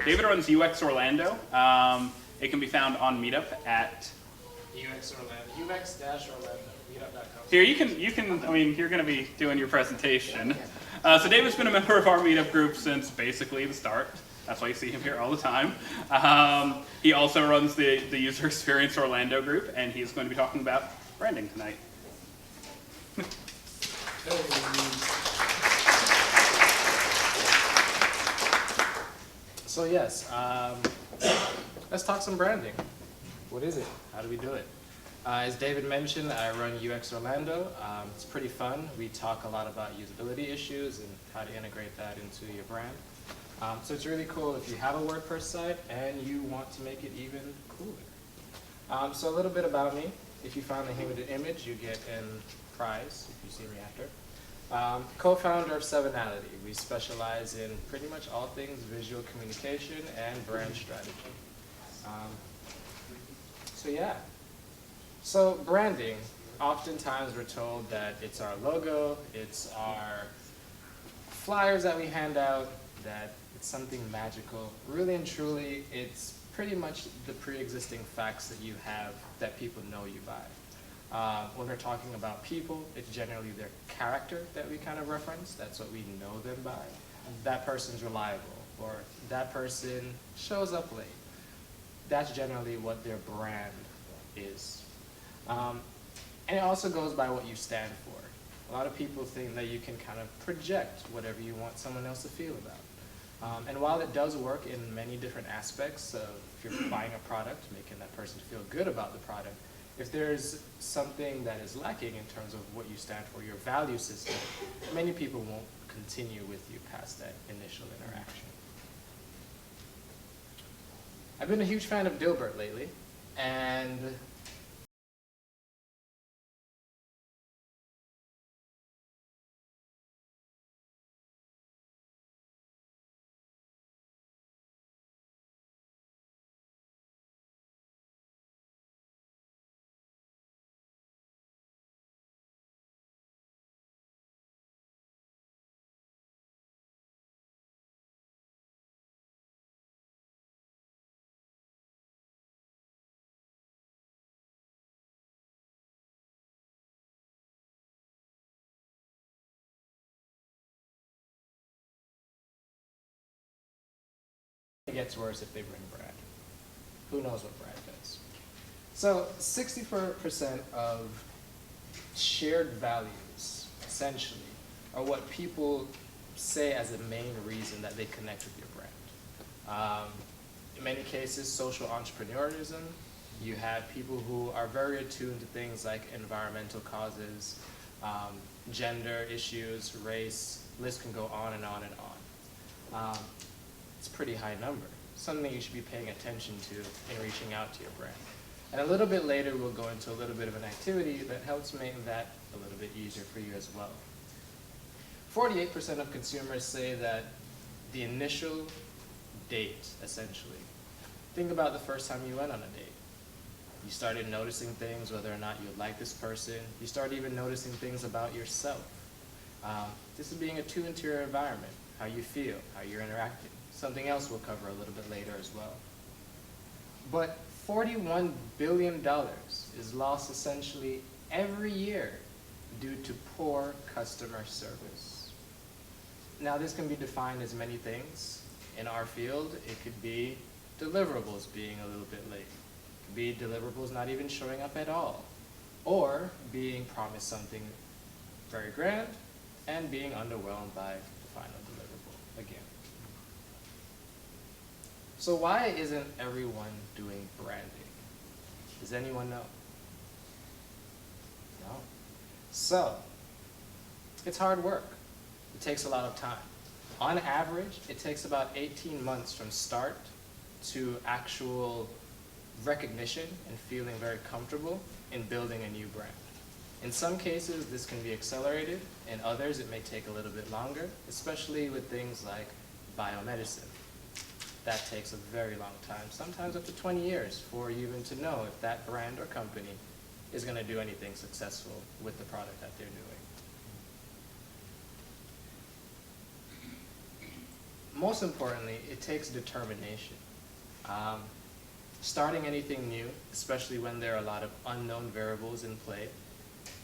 David runs UX Orlando. It can be found on Meetup at UX Orlando, UX-Orlando, meetup.com. here. You can. I mean, you're going to be doing your presentation. So David's been a member of our Meetup group since basically the start. That's why you see him here all the time. He also runs the User Experience Orlando group, and he's going to be talking about branding tonight. So yes, let's talk some branding. What is it? How do we do it? As David mentioned, I run UX Orlando. It's pretty fun. We talk a lot about usability issues and how to integrate that into your brand. So it's really cool if you have a WordPress site and you want to make it even cooler. So a little bit about me. If you find the hinted image, you get a prize if you see me after. Co-founder of Sevenality. We specialize in pretty much all things visual communication and brand strategy. So yeah. So branding, oftentimes we're told that it's our logo, it's our flyers that we hand out, that it's something magical. Really and truly, it's pretty much the pre-existing facts that you have that people know you by. When we're talking about people, it's generally their character that we kind of reference. That's what we know them by. That person's reliable, or that person shows up late. That's generally what their brand is. And it also goes by what you stand for. A lot of people think that you can kind of project whatever you want someone else to feel about. And while it does work in many different aspects of if you're buying a product, making that person feel good about the product, if there's something that is lacking in terms of what you stand for, your value system, many people won't continue with you past that initial interaction. I've been a huge fan of Dilbert lately, and it gets worse if they bring Brad. Who knows what Brad does? So 64% of shared values, essentially, are what people say as the main reason that they connect with your brand. In many cases, social entrepreneurism. You have people who are very attuned to things like environmental causes, gender issues, race, list can go on and on and on. It's a pretty high number, something you should be paying attention to in reaching out to your brand. And a little bit later, we'll go into a little bit of an activity that helps make that a little bit easier for you as well. 48% of consumers say that the initial date, essentially. Think about the first time you went on a date. You started noticing things, whether or not you like this person. You start even noticing things about yourself. This is being attuned to your environment, how you feel, how you're interacting. Something else we'll cover a little bit later as well. But $41 billion is lost essentially every year due to poor customer service. Now this can be defined as many things. In our field, it could be deliverables being a little bit late. It could be deliverables not even showing up at all. Or being promised something very grand and being underwhelmed by the final deliverable again. So why isn't everyone doing branding? Does anyone know? No. So, it's hard work. It takes a lot of time. On average, it takes about 18 months from start to actual recognition and feeling very comfortable in building a new brand. In some cases, this can be accelerated. In others, it may take a little bit longer, especially with things like biomedicine. That takes a very long time, sometimes up to 20 years for you even to know if that brand or company is going to do anything successful with the product that they're doing. Most importantly, it takes determination. Starting anything new, especially when there are a lot of unknown variables in play,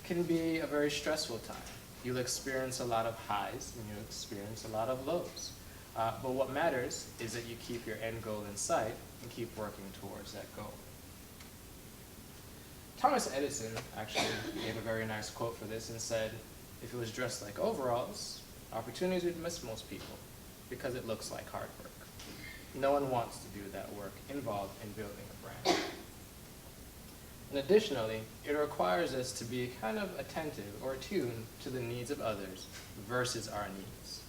can be a very stressful time. You'll experience a lot of highs and you'll experience a lot of lows. But what matters is that you keep your end goal in sight and keep working towards that goal. Thomas Edison actually gave a very nice quote for this and said, if it was dressed like overalls, opportunities would miss most people because it looks like hard work. No one wants to do that work involved in building a brand. And additionally, it requires us to be kind of attentive or attuned to the needs of others versus our needs.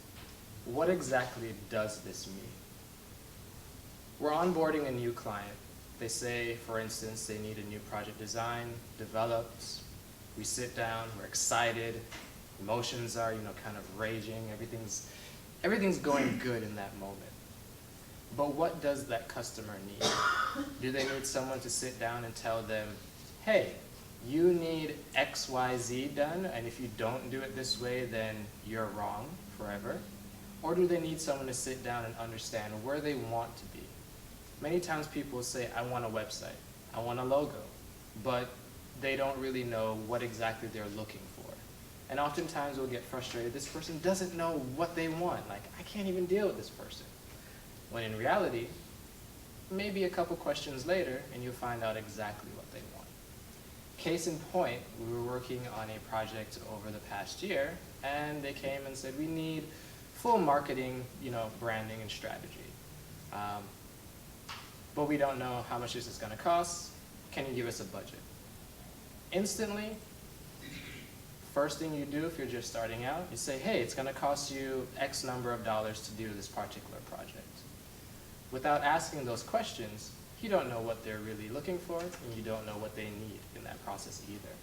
What exactly does this mean? We're onboarding a new client. They say, for instance, they need a new project design, developed. We sit down, we're excited, emotions are, kind of raging, everything's going good in that moment. But what does that customer need? Do they need someone to sit down and tell them, hey, you need X, Y, Z done, and if you don't do it this way, then you're wrong forever? Or do they need someone to sit down and understand where they want to be? Many times people say, I want a website, I want a logo, but they don't really know what exactly they're looking for. And oftentimes we'll get frustrated, this person doesn't know what they want, like, I can't even deal with this person. When in reality, maybe a couple questions later, and you'll find out exactly what they want. Case in point, we were working on a project over the past year, and they came and said, we need full marketing, branding and strategy. But we don't know how much this is going to cost. Can you give us a budget? Instantly, first thing you do if you're just starting out, you say, hey, it's going to cost you X number of dollars to do this particular project. Without asking those questions, you don't know what they're really looking for, and you don't know what they need in that process either.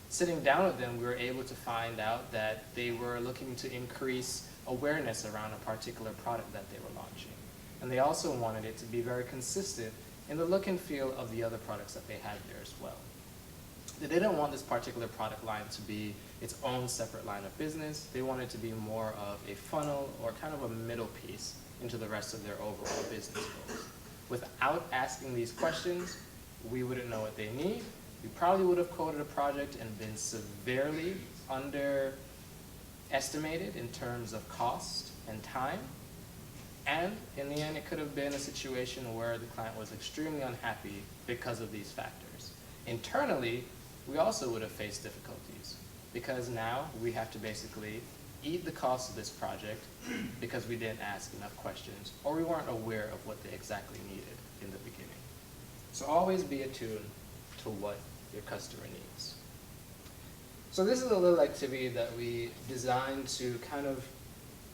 Sitting down with them, we were able to find out that they were looking to increase awareness around a particular product that they were launching. And they also wanted it to be very consistent in the look and feel of the other products that they had there as well. They didn't want this particular product line to be its own separate line of business. They wanted it to be more of a funnel or kind of a middle piece into the rest of their overall business goals. Without asking these questions, we wouldn't know what they need. We probably would have quoted a project and been severely underestimated in terms of cost and time. And in the end, it could have been a situation where the client was extremely unhappy because of these factors. Internally, we also would have faced difficulties because now we have to basically eat the cost of this project because we didn't ask enough questions or we weren't aware of what they exactly needed in the beginning. So always be attuned to what your customer needs. So this is a little activity that we designed to kind of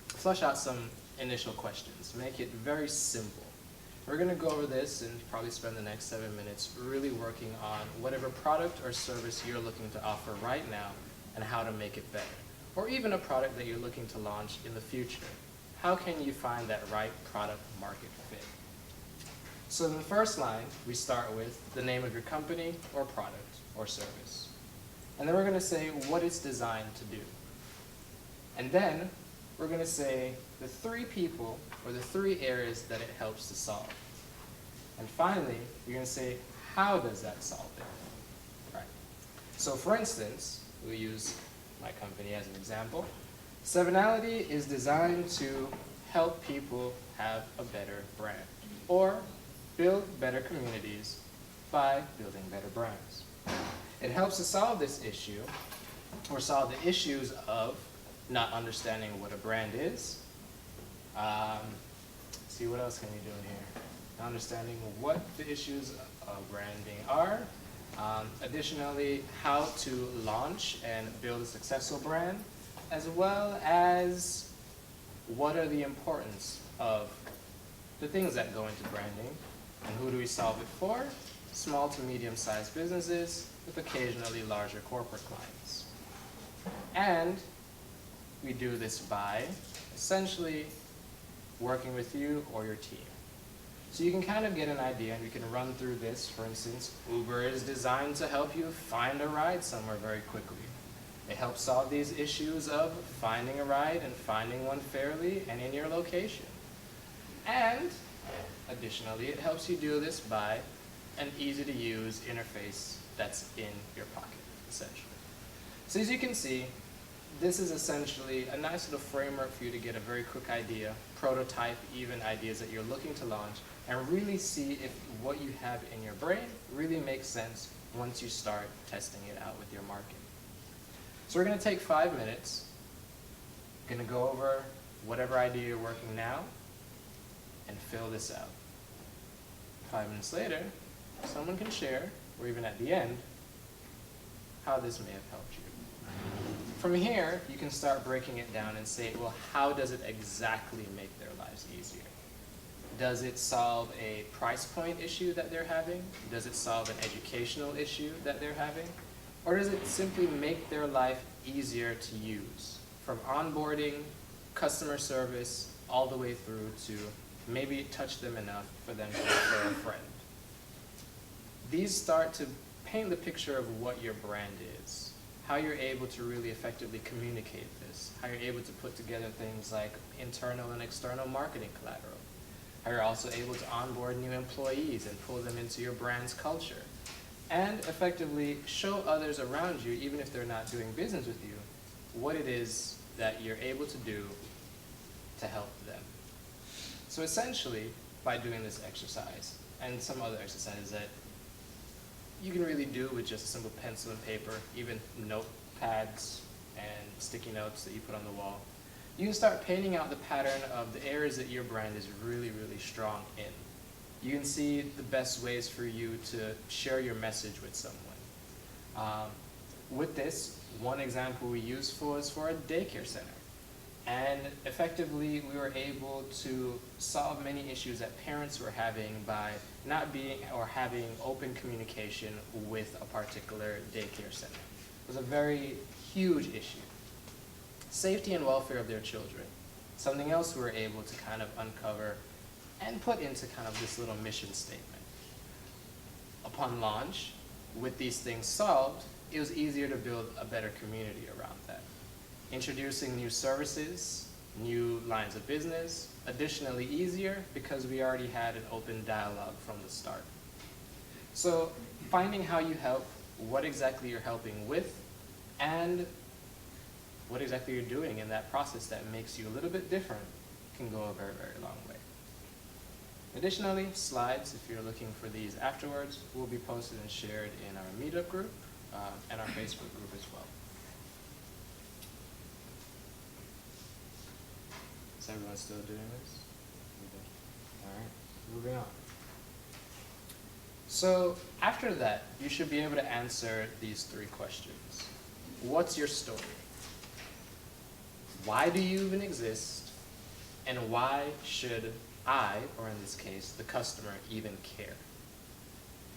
flush out some initial questions, make it very simple. We're going to go over this and probably spend the next 7 minutes really working on whatever product or service you're looking to offer right now and how to make it better. Or even a product that you're looking to launch in the future. How can you find that right product market fit? So in the first line, we start with the name of your company or product or service. And then we're going to say what it's designed to do. And then we're going to say the 3 people or the 3 areas that it helps to solve. And finally, you're going to say, how does that solve it? Right. So for instance, we use my company as an example. Sevenality is designed to help people have a better brand or build better communities by building better brands. It helps to solve this issue or solve the issues of not understanding what a brand is. See, what else can you do in here? Understanding what the issues of branding are. Additionally, how to launch and build a successful brand, as well as what are the importance of the things that go into branding and who do we solve it for? Small to medium-sized businesses with occasionally larger corporate clients. And we do this by essentially working with you or your team. So you can kind of get an idea, and we can run through this. For instance, Uber is designed to help you find a ride somewhere very quickly. It helps solve these issues of finding a ride and finding one fairly and in your location. And additionally, it helps you do this by an easy-to-use interface that's in your pocket, essentially. So as you can see, this is essentially a nice little framework for you to get a very quick idea, prototype even ideas that you're looking to launch, and really see if what you have in your brain really makes sense once you start testing it out with your market. So we're going to take 5 minutes, going to go over whatever idea you're working now, and fill this out. 5 minutes later, someone can share, or even at the end, how this may have helped you. From here, you can start breaking it down and say, well, how does it exactly make their lives easier? Does it solve a price point issue that they're having? Does it solve an educational issue that they're having? Or does it simply make their life easier to use? From onboarding, customer service, all the way through to maybe it touched them enough for them to refer a friend. These start to paint the picture of what your brand is, how you're able to really effectively communicate this, how you're able to put together things like internal and external marketing collateral, how you're also able to onboard new employees and pull them into your brand's culture, and effectively show others around you, even if they're not doing business with you, what it is that you're able to do to help them. So essentially, by doing this exercise, and some other exercises that you can really do with just a simple pencil and paper, even notepads and sticky notes that you put on the wall, you can start painting out the pattern of the areas that your brand is really, really strong in. You can see the best ways for you to share your message with someone. With this, one example we used was for a daycare center. And effectively, we were able to solve many issues that parents were having by not being or having open communication with a particular daycare center. It was a very huge issue. Safety and welfare of their children. Something else we were able to kind of uncover and put into kind of this little mission statement. Upon launch, with these things solved, it was easier to build a better community around that. Introducing new services, new lines of business, additionally easier because we already had an open dialogue from the start. So finding how you help, what exactly you're helping with, and what exactly you're doing in that process that makes you a little bit different can go a very, very long way. Additionally, slides, if you're looking for these afterwards, will be posted and shared in our Meetup group and our Facebook group as well. Is everyone still doing this? All right, moving on. So after that, you should be able to answer these 3 questions. What's your story? Why do you even exist? And why should I, or in this case, the customer, even care?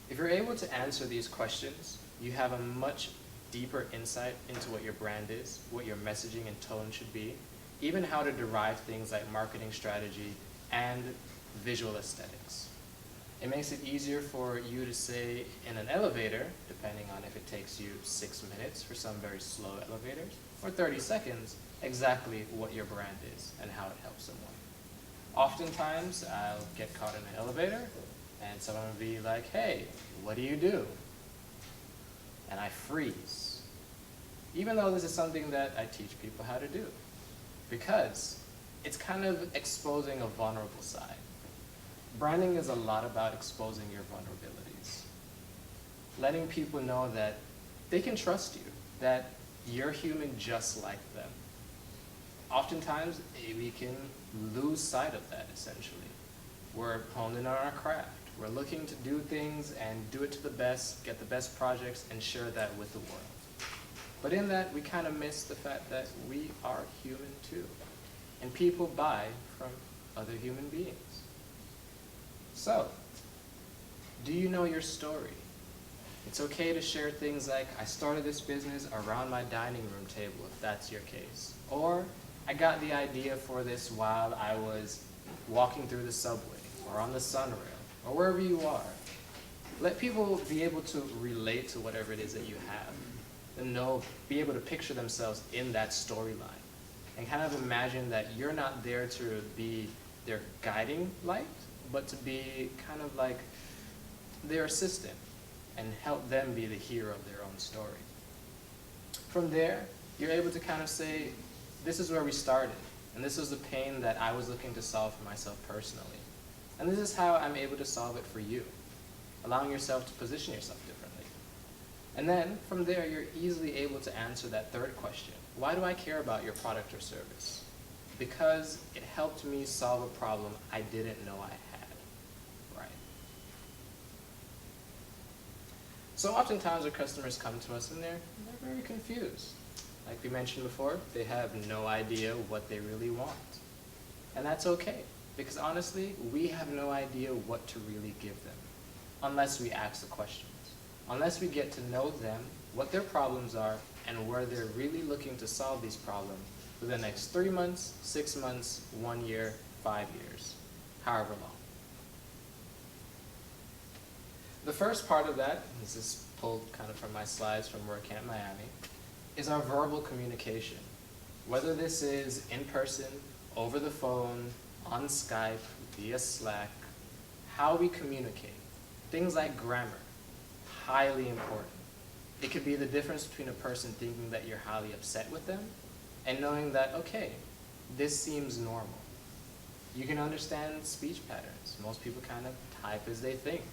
If you're able to answer these questions, you have a much deeper insight into what your brand is, what your messaging and tone should be, even how to derive things like marketing strategy and visual aesthetics. It makes it easier for you to say in an elevator, depending on if it takes you 6 minutes for some very slow elevators, or 30 seconds, exactly what your brand is and how it helps someone. Oftentimes, I'll get caught in an elevator, and someone will be like, hey, what do you do? And I freeze. Even though this is something that I teach people how to do. Because it's kind of exposing a vulnerable side. Branding is a lot about exposing your vulnerabilities. Letting people know that they can trust you, that you're human just like them. Oftentimes, we can lose sight of that, essentially. We're honed in on our craft. We're looking to do things and do it to the best, get the best projects, and share that with the world. But in that, we kind of miss the fact that we are human too. And people buy from other human beings. So, do you know your story? It's okay to share things like, I started this business around my dining room table, if that's your case. Or, I got the idea for this while I was walking through the subway. or on the sunrail, or wherever you are. Let people be able to relate to whatever it is that you have, and be able to picture themselves in that storyline, and kind of imagine that you're not there to be their guiding light, but to be kind of like their assistant, and help them be the hero of their own story. From there, you're able to kind of say, this is where we started, and this was the pain that I was looking to solve for myself personally. And this is how I'm able to solve it for you, allowing yourself to position yourself differently. And then, from there, you're easily able to answer that third question. Why do I care about your product or service? Because it helped me solve a problem I didn't know I had, right? So oftentimes our customers come to us and they're very confused. Like we mentioned before, they have no idea what they really want. And that's okay, because honestly, we have no idea what to really give them, unless we ask the questions, unless we get to know them, what their problems are, and where they're really looking to solve these problems for the next 3 months, 6 months, 1 year, 5 years, however long. The first part of that, this is pulled kind of from my slides from Work Camp Miami, is our verbal communication. Whether this is in person, over the phone, on Skype, via Slack, how we communicate. Things like grammar, highly important. It could be the difference between a person thinking that you're highly upset with them and knowing that, okay, this seems normal. You can understand speech patterns. Most people kind of type as they think.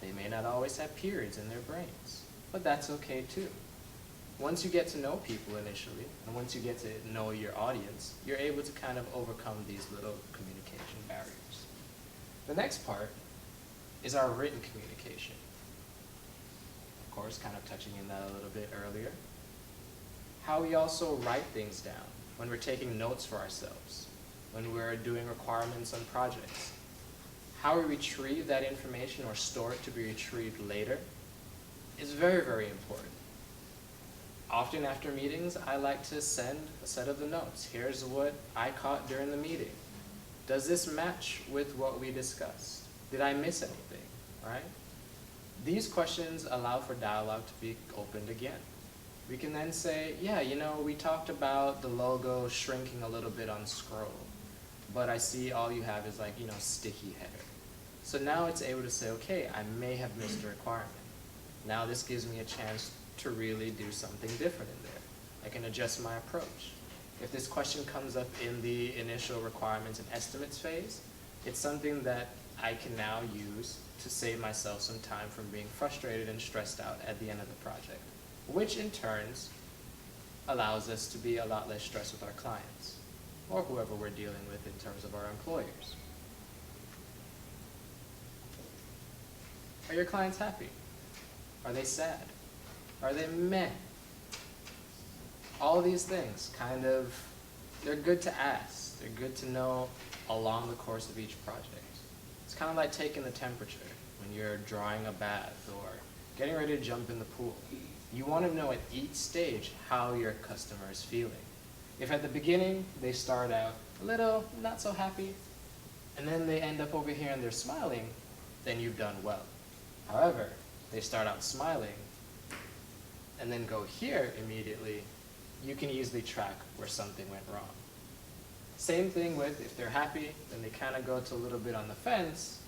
They may not always have periods in their brains, but that's okay too. Once you get to know people initially, and once you get to know your audience, you're able to kind of overcome these little communication barriers. The next part is our written communication. Of course, kind of touching in that a little bit earlier. How we also write things down when we're taking notes for ourselves, when we're doing requirements on projects. How we retrieve that information or store it to be retrieved later is very, very important. Often after meetings, I like to send a set of the notes. Here's what I caught during the meeting. Does this match with what we discussed? Did I miss anything, right? These questions allow for dialogue to be opened again. We can then say, yeah, you know, we talked about the logo shrinking a little bit on scroll, but I see all you have is like, you know, sticky header. So now it's able to say, okay, I may have missed a requirement. Now this gives me a chance to really do something different in there. I can adjust my approach. If this question comes up in the initial requirements and estimates phase, it's something that I can now use to save myself some time from being frustrated and stressed out at the end of the project, which in turns allows us to be a lot less stressed with our clients or whoever we're dealing with in terms of our employers. Are your clients happy? Are they sad? Are they meh? All these things kind of, they're good to ask. They're good to know along the course of each project. It's kind of like taking the temperature when you're drawing a bath or getting ready to jump in the pool. You want to know at each stage how your customer is feeling. If at the beginning they start out a little not so happy, and then they end up over here and they're smiling, then you've done well. However, they start out smiling and then go here immediately, you can easily track where something went wrong. Same thing with if they're happy, then they kind of go to a little bit on the fence,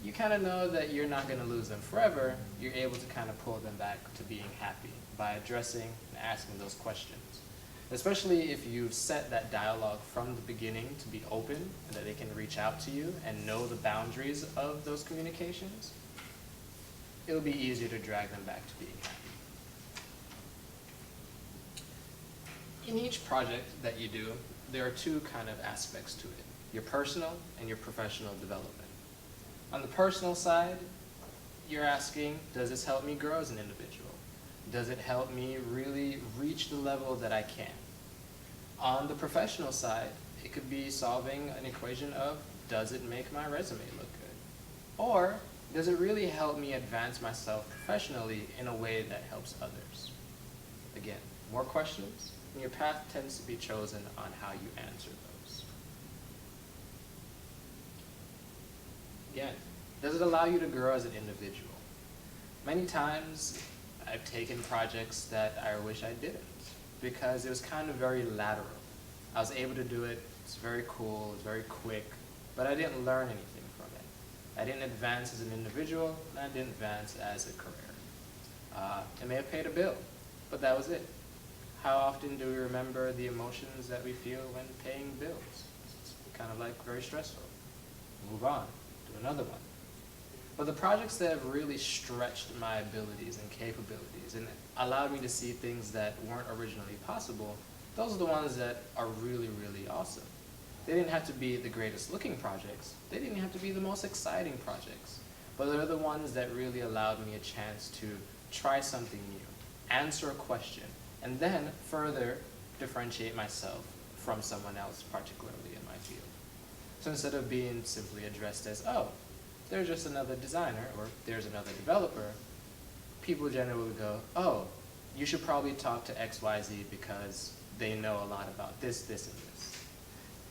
you kind of know that you're not going to lose them forever. You're able to kind of pull them back to being happy by addressing and asking those questions. Especially if you've set that dialogue from the beginning to be open and that they can reach out to you and know the boundaries of those communications, it'll be easier to drag them back to being happy. In each project that you do, there are two kind of aspects to it, your personal and your professional development. On the personal side, you're asking, does this help me grow as an individual? Does it help me really reach the level that I can? On the professional side, it could be solving an equation of, does it make my resume look good? Or, does it really help me advance myself professionally in a way that helps others? Again, more questions, and your path tends to be chosen on how you answer those. Again, does it allow you to grow as an individual? Many times I've taken projects that I wish I didn't because it was kind of very lateral. I was able to do it, it's very cool, it's very quick, but I didn't learn anything from it. I didn't advance as an individual, and I didn't advance as a career. It may have paid a bill, but that was it. How often do we remember the emotions that we feel when paying bills? It's kind of like very stressful. Move on, do another one. But the projects that have really stretched my abilities and capabilities and allowed me to see things that weren't originally possible, those are the ones that are really, really awesome. They didn't have to be the greatest looking projects. They didn't have to be the most exciting projects. But they're the ones that really allowed me a chance to try something new, answer a question, and then further differentiate myself from someone else, particularly in my field. So instead of being simply addressed as, oh, there's just another designer or there's another developer, people generally go, oh, you should probably talk to XYZ because they know a lot about this, this, and this.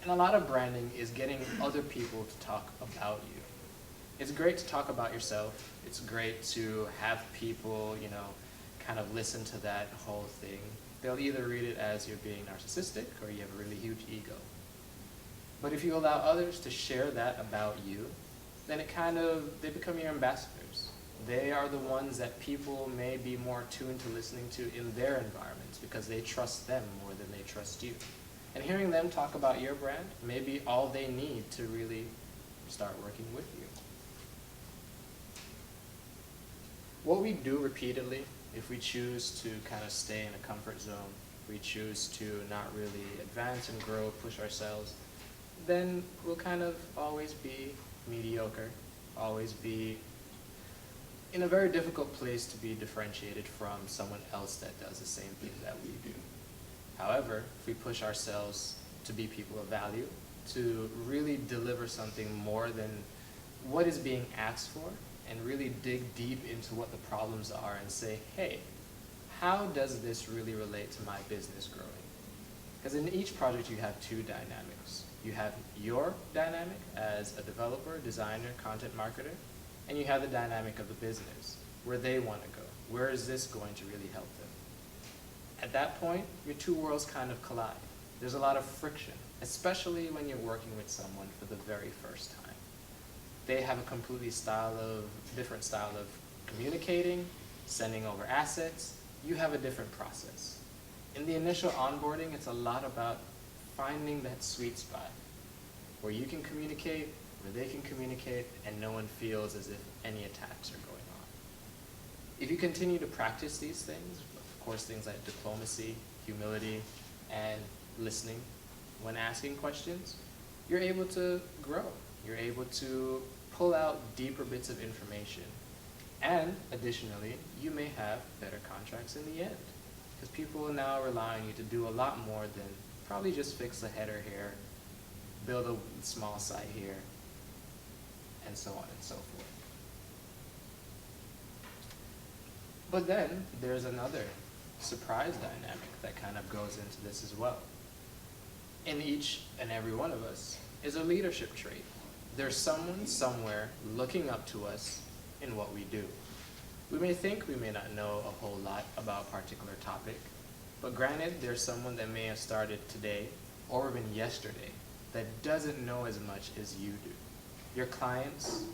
And a lot of branding is getting other people to talk about you. It's great to talk about yourself. It's great to have people, kind of listen to that whole thing. They'll either read it as you're being narcissistic or you have a really huge ego. But if you allow others to share that about you, then they become your ambassadors. They are the ones that people may be more tuned to listening to in their environments because they trust them more than they trust you. And hearing them talk about your brand may be all they need to really start working with you. What we do repeatedly, if we choose to kind of stay in a comfort zone, we choose to not really advance and grow, push ourselves, then we'll kind of always be mediocre, always be in a very difficult place to be differentiated from someone else that does the same thing that we do. However, if we push ourselves to be people of value, to really deliver something more than what is being asked for, and really dig deep into what the problems are and say, hey, how does this really relate to my business growing? Because in each project you have two dynamics. You have your dynamic as a developer, designer, content marketer, and you have the dynamic of the business, where they want to go. Where is this going to really help them? At that point, your two worlds kind of collide. There's a lot of friction, especially when you're working with someone for the very first time. They have a completely different style of communicating, sending over assets. You have a different process. In the initial onboarding, it's a lot about finding that sweet spot where you can communicate, where they can communicate, and no one feels as if any attacks are going on. If you continue to practice these things, of course things like diplomacy, humility, and listening when asking questions, you're able to grow. You're able to pull out deeper bits of information. And additionally, you may have better contracts in the end because people will now rely on you to do a lot more than probably just fix a header here, build a small site here, and so on and so forth. But then there's another surprise dynamic that kind of goes into this as well. In each and every one of us is a leadership trait. There's someone somewhere looking up to us in what we do. We may think we may not know a whole lot about a particular topic, but granted, there's someone that may have started today or even yesterday that doesn't know as much as you do. Your clients,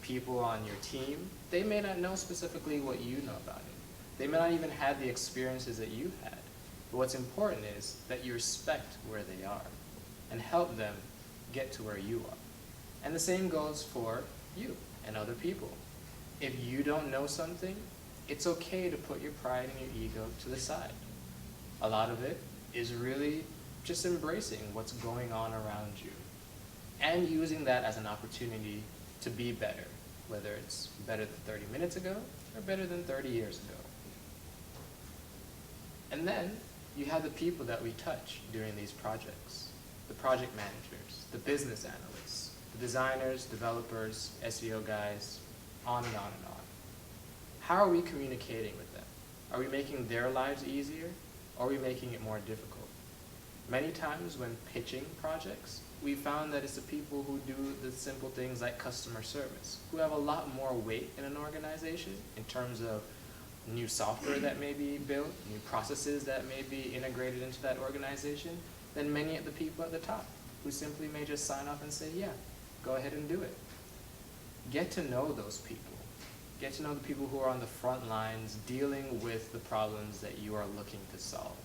people on your team, they may not know specifically what you know about it. They may not even have the experiences that you had. But what's important is that you respect where they are and help them get to where you are. And the same goes for you and other people. If you don't know something, it's okay to put your pride and your ego to the side. A lot of it is really just embracing what's going on around you and using that as an opportunity to be better, whether it's better than 30 minutes ago or better than 30 years ago. And then you have the people that we touch during these projects, the project managers, the business analysts, the designers, developers, SEO guys, on and on and on. How are we communicating with them? Are we making their lives easier, or are we making it more difficult? Many times when pitching projects, we found that it's the people who do the simple things like customer service, who have a lot more weight in an organization in terms of new software that may be built, new processes that may be integrated into that organization, than many of the people at the top, who simply may just sign off and say, yeah, go ahead and do it. Get to know those people. Get to know the people who are on the front lines dealing with the problems that you are looking to solve.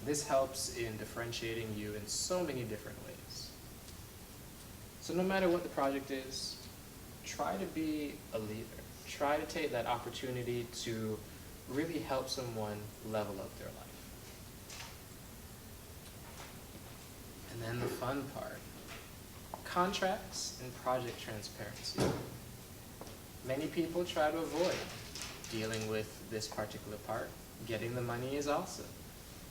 This helps in differentiating you in so many different ways. So no matter what the project is, try to be a leader. Try to take that opportunity to really help someone level up their life. And then the fun part, contracts and project transparency. Many people try to avoid dealing with this particular part. Getting the money is awesome.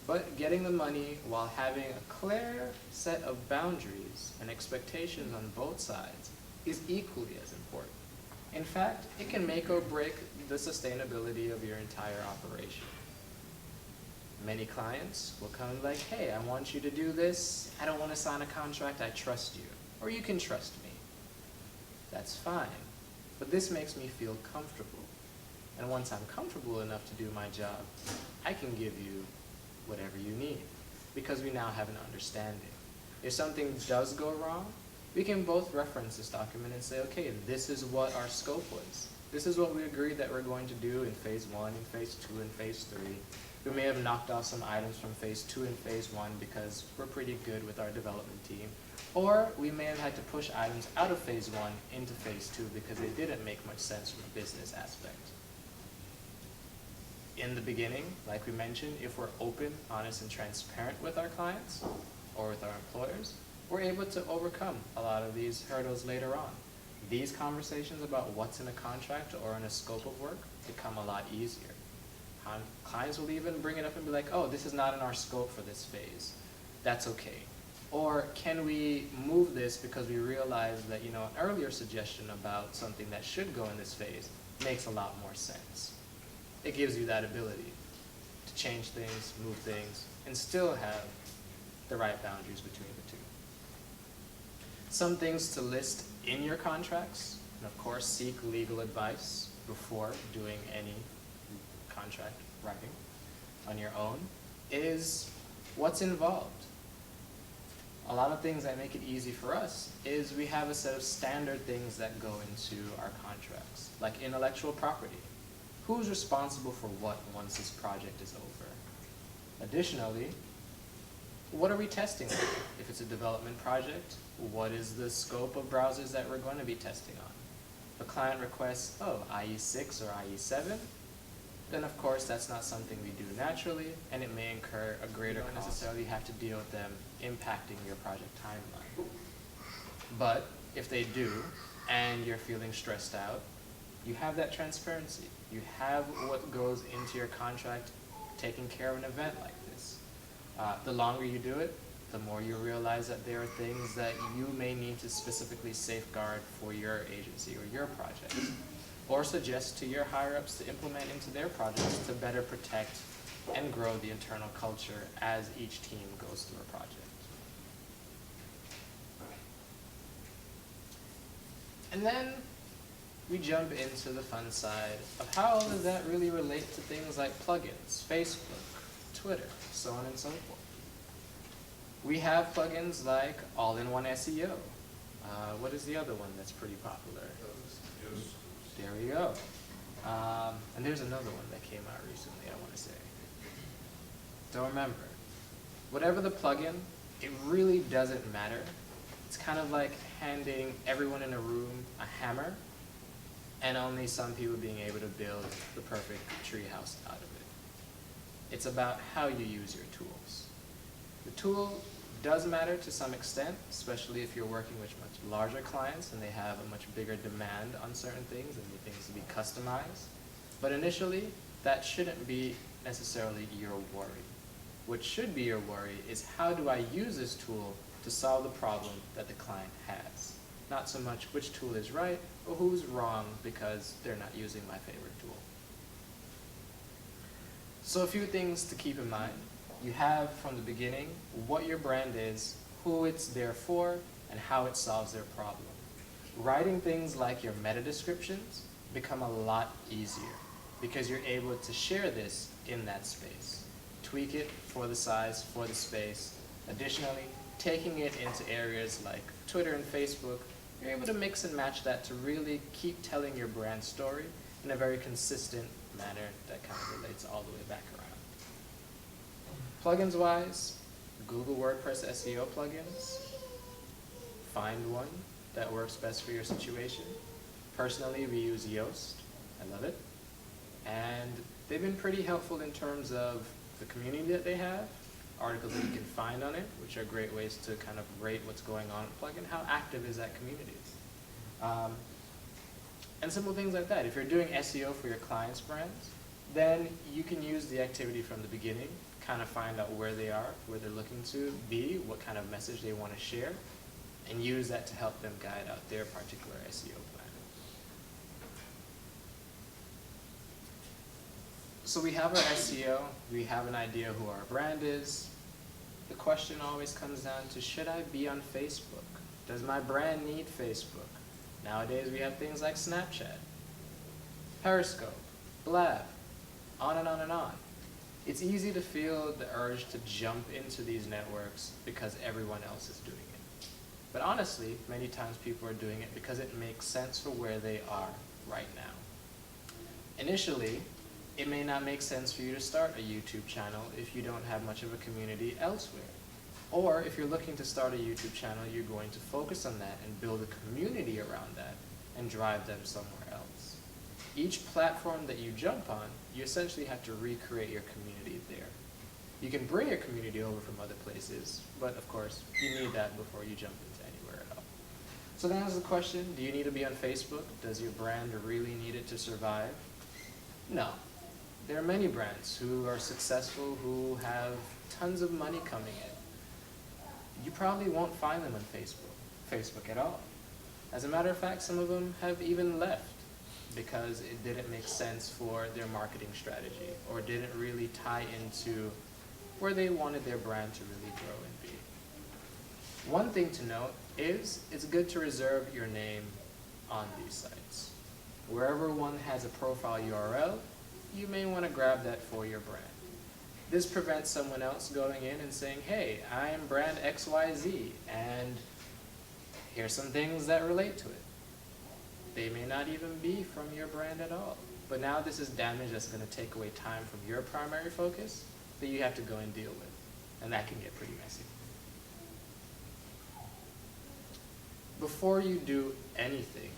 But getting the money while having a clear set of boundaries and expectations on both sides is equally as important. In fact, it can make or break the sustainability of your entire operation. Many clients will come like, hey, I want you to do this. I don't want to sign a contract. I trust you. Or you can trust me. That's fine. But this makes me feel comfortable. And once I'm comfortable enough to do my job, I can give you whatever you need, because we now have an understanding. If something does go wrong, we can both reference this document and say, okay, this is what our scope was. This is what we agreed that we're going to do in phase 1, in phase 2, and phase 3. We may have knocked off some items from phase 2 and phase 1 because we're pretty good with our development team. Or we may have had to push items out of phase 1 into phase 2 because they didn't make much sense from a business aspect. In the beginning, like we mentioned, if we're open, honest, and transparent with our clients or with our employers, we're able to overcome a lot of these hurdles later on. These conversations about what's in a contract or in a scope of work become a lot easier. Clients will even bring it up and be like, oh, this is not in our scope for this phase. That's okay. Or can we move this because we realize that, an earlier suggestion about something that should go in this phase makes a lot more sense. It gives you that ability to change things, move things, and still have the right boundaries between the two. Some things to list in your contracts, and of course seek legal advice before doing any contract writing on your own, is what's involved. A lot of things that make it easy for us is we have a set of standard things that go into our contracts, like intellectual property. Who's responsible for what once this project is over? Additionally, what are we testing on? If it's a development project, what is the scope of browsers that we're going to be testing on? If a client requests, IE6 or IE7, then of course that's not something we do naturally, and it may incur a greater cost. You don't necessarily have to deal with them impacting your project timeline. But if they do, and you're feeling stressed out, you have that transparency. You have what goes into your contract taking care of an event like this. The longer you do it, the more you realize that there are things that you may need to specifically safeguard for your agency or your project, or suggest to your higher-ups to implement into their projects to better protect and grow the internal culture as each team goes through a project. And then we jump into the fun side of how does that really relate to things like plugins, Facebook, Twitter, so on and so forth. We have plugins like All-in-One SEO. What is the other one that's pretty popular? There we go. And there's another one that came out recently, I want to say. Don't remember. Whatever the plugin, it really doesn't matter. It's kind of like handing everyone in a room a hammer and only some people being able to build the perfect treehouse out of it. It's about how you use your tools. The tool does matter to some extent, especially if you're working with much larger clients and they have a much bigger demand on certain things and need things to be customized. But initially, that shouldn't be necessarily your worry. What should be your worry is how do I use this tool to solve the problem that the client has? Not so much which tool is right or who's wrong because they're not using my favorite tool. So a few things to keep in mind. you have from the beginning what your brand is, who it's there for, and how it solves their problem. Writing things like your meta descriptions become a lot easier because you're able to share this in that space. Tweak it for the size, for the space. Additionally, taking it into areas like Twitter and Facebook, you're able to mix and match that to really keep telling your brand story in a very consistent manner that kind of relates all the way back around. Plugins wise, Google WordPress SEO plugins. Find one that works best for your situation. Personally, we use Yoast. I love it. And they've been pretty helpful in terms of the community that they have, articles that you can find on it, which are great ways to kind of rate what's going on with the plugin, how active is that community. And simple things like that. If you're doing SEO for your clients' brands, then you can use the activity from the beginning, kind of find out where they are, where they're looking to be, what kind of message they want to share, and use that to help them guide out their particular SEO plan. So we have our SEO, we have an idea who our brand is. The question always comes down to, should I be on Facebook? Does my brand need Facebook? Nowadays we have things like Snapchat, Periscope, Blab, on and on and on. It's easy to feel the urge to jump into these networks because everyone else is doing it. But honestly, many times people are doing it because it makes sense for where they are right now. Initially, it may not make sense for you to start a YouTube channel if you don't have much of a community elsewhere. Or if you're looking to start a YouTube channel, you're going to focus on that and build a community around that and drive them somewhere else. Each platform that you jump on, you essentially have to recreate your community there. You can bring your community over from other places, but of course, you need that before you jump into anywhere at all. So that answers the question, do you need to be on Facebook? Does your brand really need it to survive? No. There are many brands who are successful, who have tons of money coming in. You probably won't find them on Facebook at all. As a matter of fact, some of them have even left because it didn't make sense for their marketing strategy or didn't really tie into where they wanted their brand to really grow and be. One thing to note is it's good to reserve your name on these sites. Wherever one has a profile URL, you may want to grab that for your brand. This prevents someone else going in and saying, hey, I am brand XYZ, and here's some things that relate to it. They may not even be from your brand at all. But now this is damage that's going to take away time from your primary focus that you have to go and deal with. And that can get pretty messy. Before you do anything,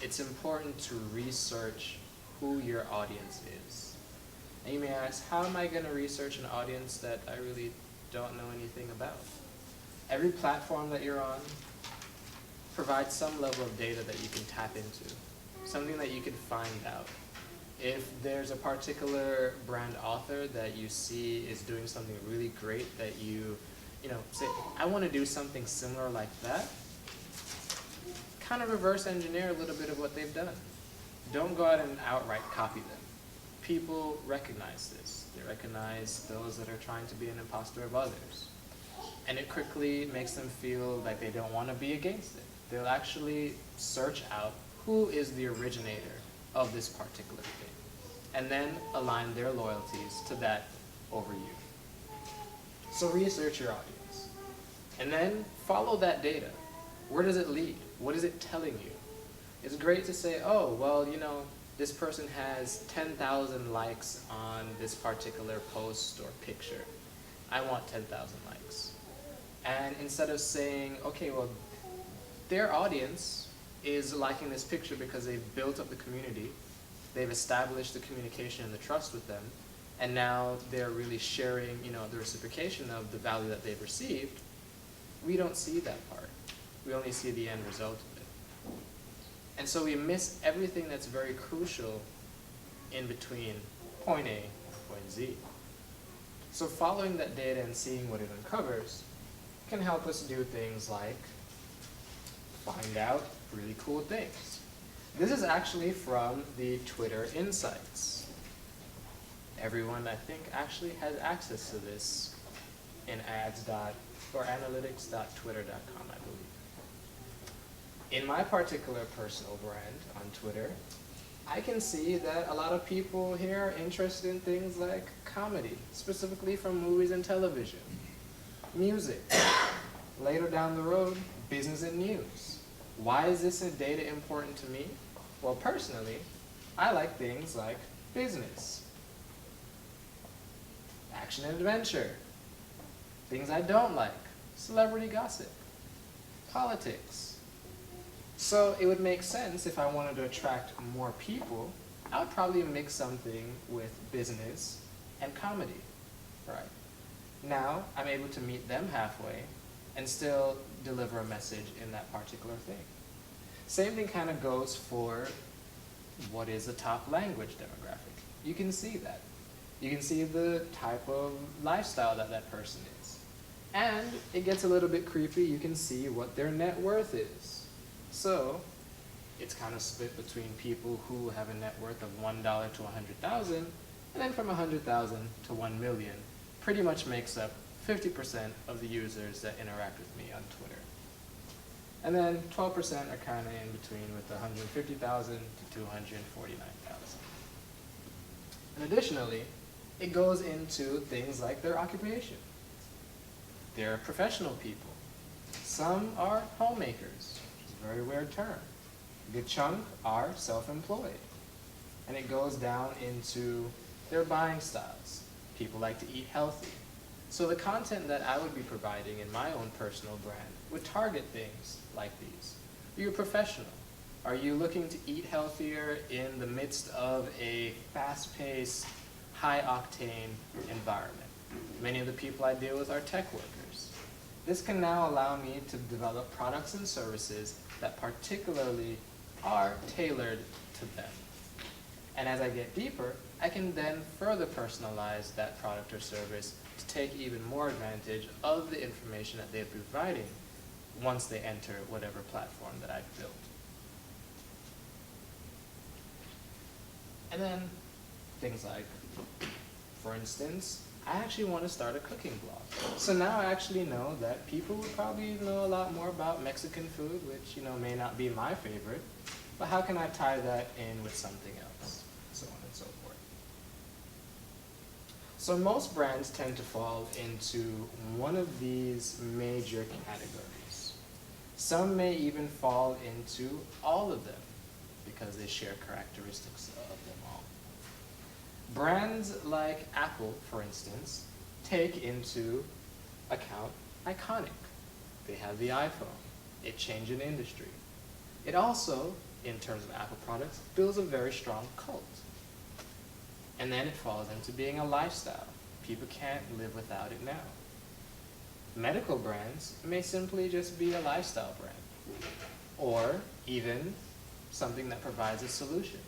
it's important to research who your audience is. And you may ask, how am I going to research an audience that I really don't know anything about? Every platform that you're on provides some level of data that you can tap into, something that you can find out. If there's a particular brand author that you see is doing something really great that you say, I want to do something similar like that, kind of reverse engineer a little bit of what they've done. Don't go out and outright copy them. People recognize this. They recognize those that are trying to be an imposter of others. And it quickly makes them feel like they don't want to be against it. They'll actually search out who is the originator of this particular thing, and then align their loyalties to that over you. So research your audience, and then follow that data. Where does it lead? What is it telling you? It's great to say, oh, well, this person has 10,000 likes on this particular post or picture. I want 10,000 likes. And instead of saying, okay, well, their audience is liking this picture because they've built up the community, they've established the communication and the trust with them, and now they're really sharing, the reciprocation of the value that they've received, we don't see that part. We only see the end result of it. And so we miss everything that's very crucial in between point A and point Z. So following that data and seeing what it uncovers can help us do things like find out really cool things. This is actually from the Twitter Insights. everyone, I think, actually has access to this in analytics.twitter.com, I believe. In my particular personal brand on Twitter, I can see that a lot of people here are interested in things like comedy, specifically from movies and television, music, later down the road, business and news. Why is this data important to me? Well, personally, I like things like business, action and adventure, things I don't like, celebrity gossip, politics. So it would make sense if I wanted to attract more people, I would probably mix something with business and comedy, right? Now I'm able to meet them halfway and still deliver a message in that particular thing. Same thing kind of goes for what is the top language demographic. You can see that. You can see the type of lifestyle that that person is. And it gets a little bit creepy, you can see what their net worth is. So it's kind of split between people who have a net worth of $1 to 100,000, and then from 100,000 to 1 million, pretty much makes up 50% of the users that interact with me on Twitter. And then 12% are kind of in between with 150,000 to 249,000. And additionally, it goes into things like their occupation. They're professional people. Some are homemakers, which is a very weird term. A good chunk are self-employed. And it goes down into their buying styles. People like to eat healthy. So the content that I would be providing in my own personal brand would target things like these. Are you a professional? Are you looking to eat healthier in the midst of a fast-paced, high-octane environment? Many of the people I deal with are tech workers. This can now allow me to develop products and services that particularly are tailored to them. And as I get deeper, I can then further personalize that product or service to take even more advantage of the information that they're providing once they enter whatever platform that I've built. And then things like, for instance, I actually want to start a cooking blog. So now I actually know that people would probably know a lot more about Mexican food, which may not be my favorite, but how can I tie that in with something else, so on and so forth. So most brands tend to fall into one of these major categories. Some may even fall into all of them because they share characteristics of them all. Brands like Apple, for instance, take into account iconic. They have the iPhone. It changed an industry. It also, in terms of Apple products, builds a very strong cult. And then it falls into being a lifestyle. People can't live without it now. Medical brands may simply just be a lifestyle brand, or even something that provides a solution,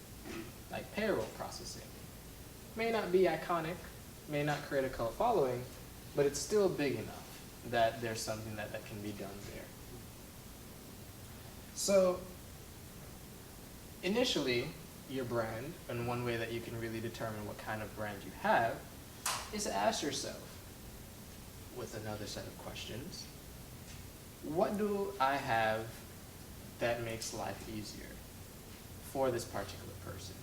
like payroll processing. May not be iconic, may not create a cult following, but it's still big enough that there's something that can be done there. So initially, your brand, and one way that you can really determine what kind of brand you have, is to ask yourself, with another set of questions, what do I have that makes life easier for this particular person?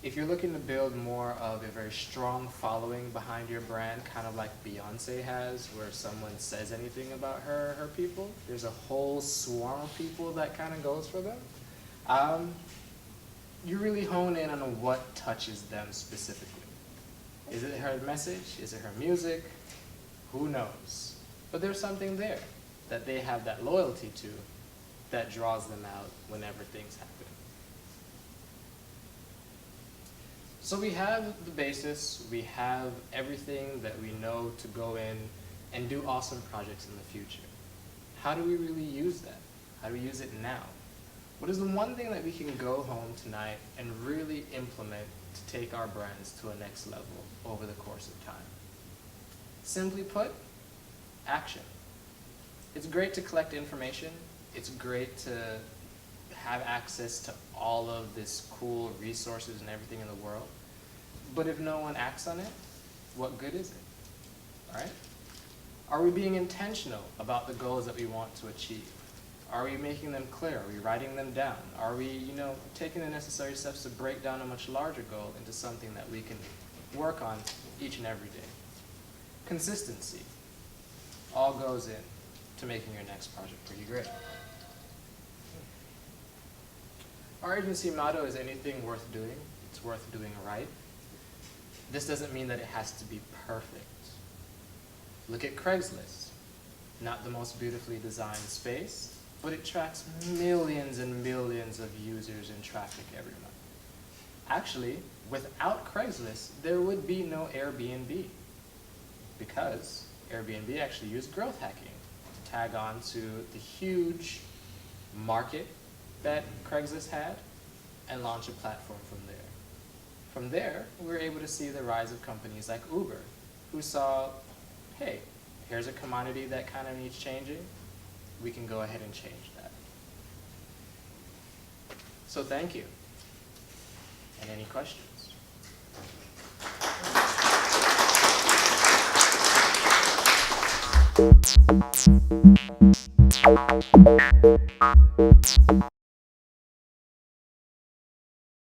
If you're looking to build more of a very strong following behind your brand, kind of like Beyonce has, where someone says anything about her people, there's a whole swarm of people that kind of goes for them, you really hone in on what touches them specifically. Is it her message? Is it her music? Who knows? But there's something there that they have that loyalty to that draws them out whenever things happen. So we have the basis, we have everything that we know to go in and do awesome projects in the future. How do we really use that? How do we use it now? What is the one thing that we can go home tonight and really implement to take our brands to a next level over the course of time? Simply put, action. It's great to collect information. It's great to have access to all of this cool resources and everything in the world. But if no one acts on it, what good is it, right? Are we being intentional about the goals that we want to achieve? Are we making them clear? Are we writing them down? Are we, taking the necessary steps to break down a much larger goal into something that we can work on each and every day? Consistency all goes in to making your next project pretty great. Our agency motto is anything worth doing, it's worth doing right. This doesn't mean that it has to be perfect. Look at Craigslist. Not the most beautifully designed space, but it tracks millions and millions of users and traffic every month. Actually, without Craigslist, there would be no Airbnb, because Airbnb actually used growth hacking to tag on to the huge market that Craigslist had and launch a platform from there. From there, we were able to see the rise of companies like Uber, who saw, hey, here's a commodity that kind of needs changing. We can go ahead and change that. So thank you. And any questions?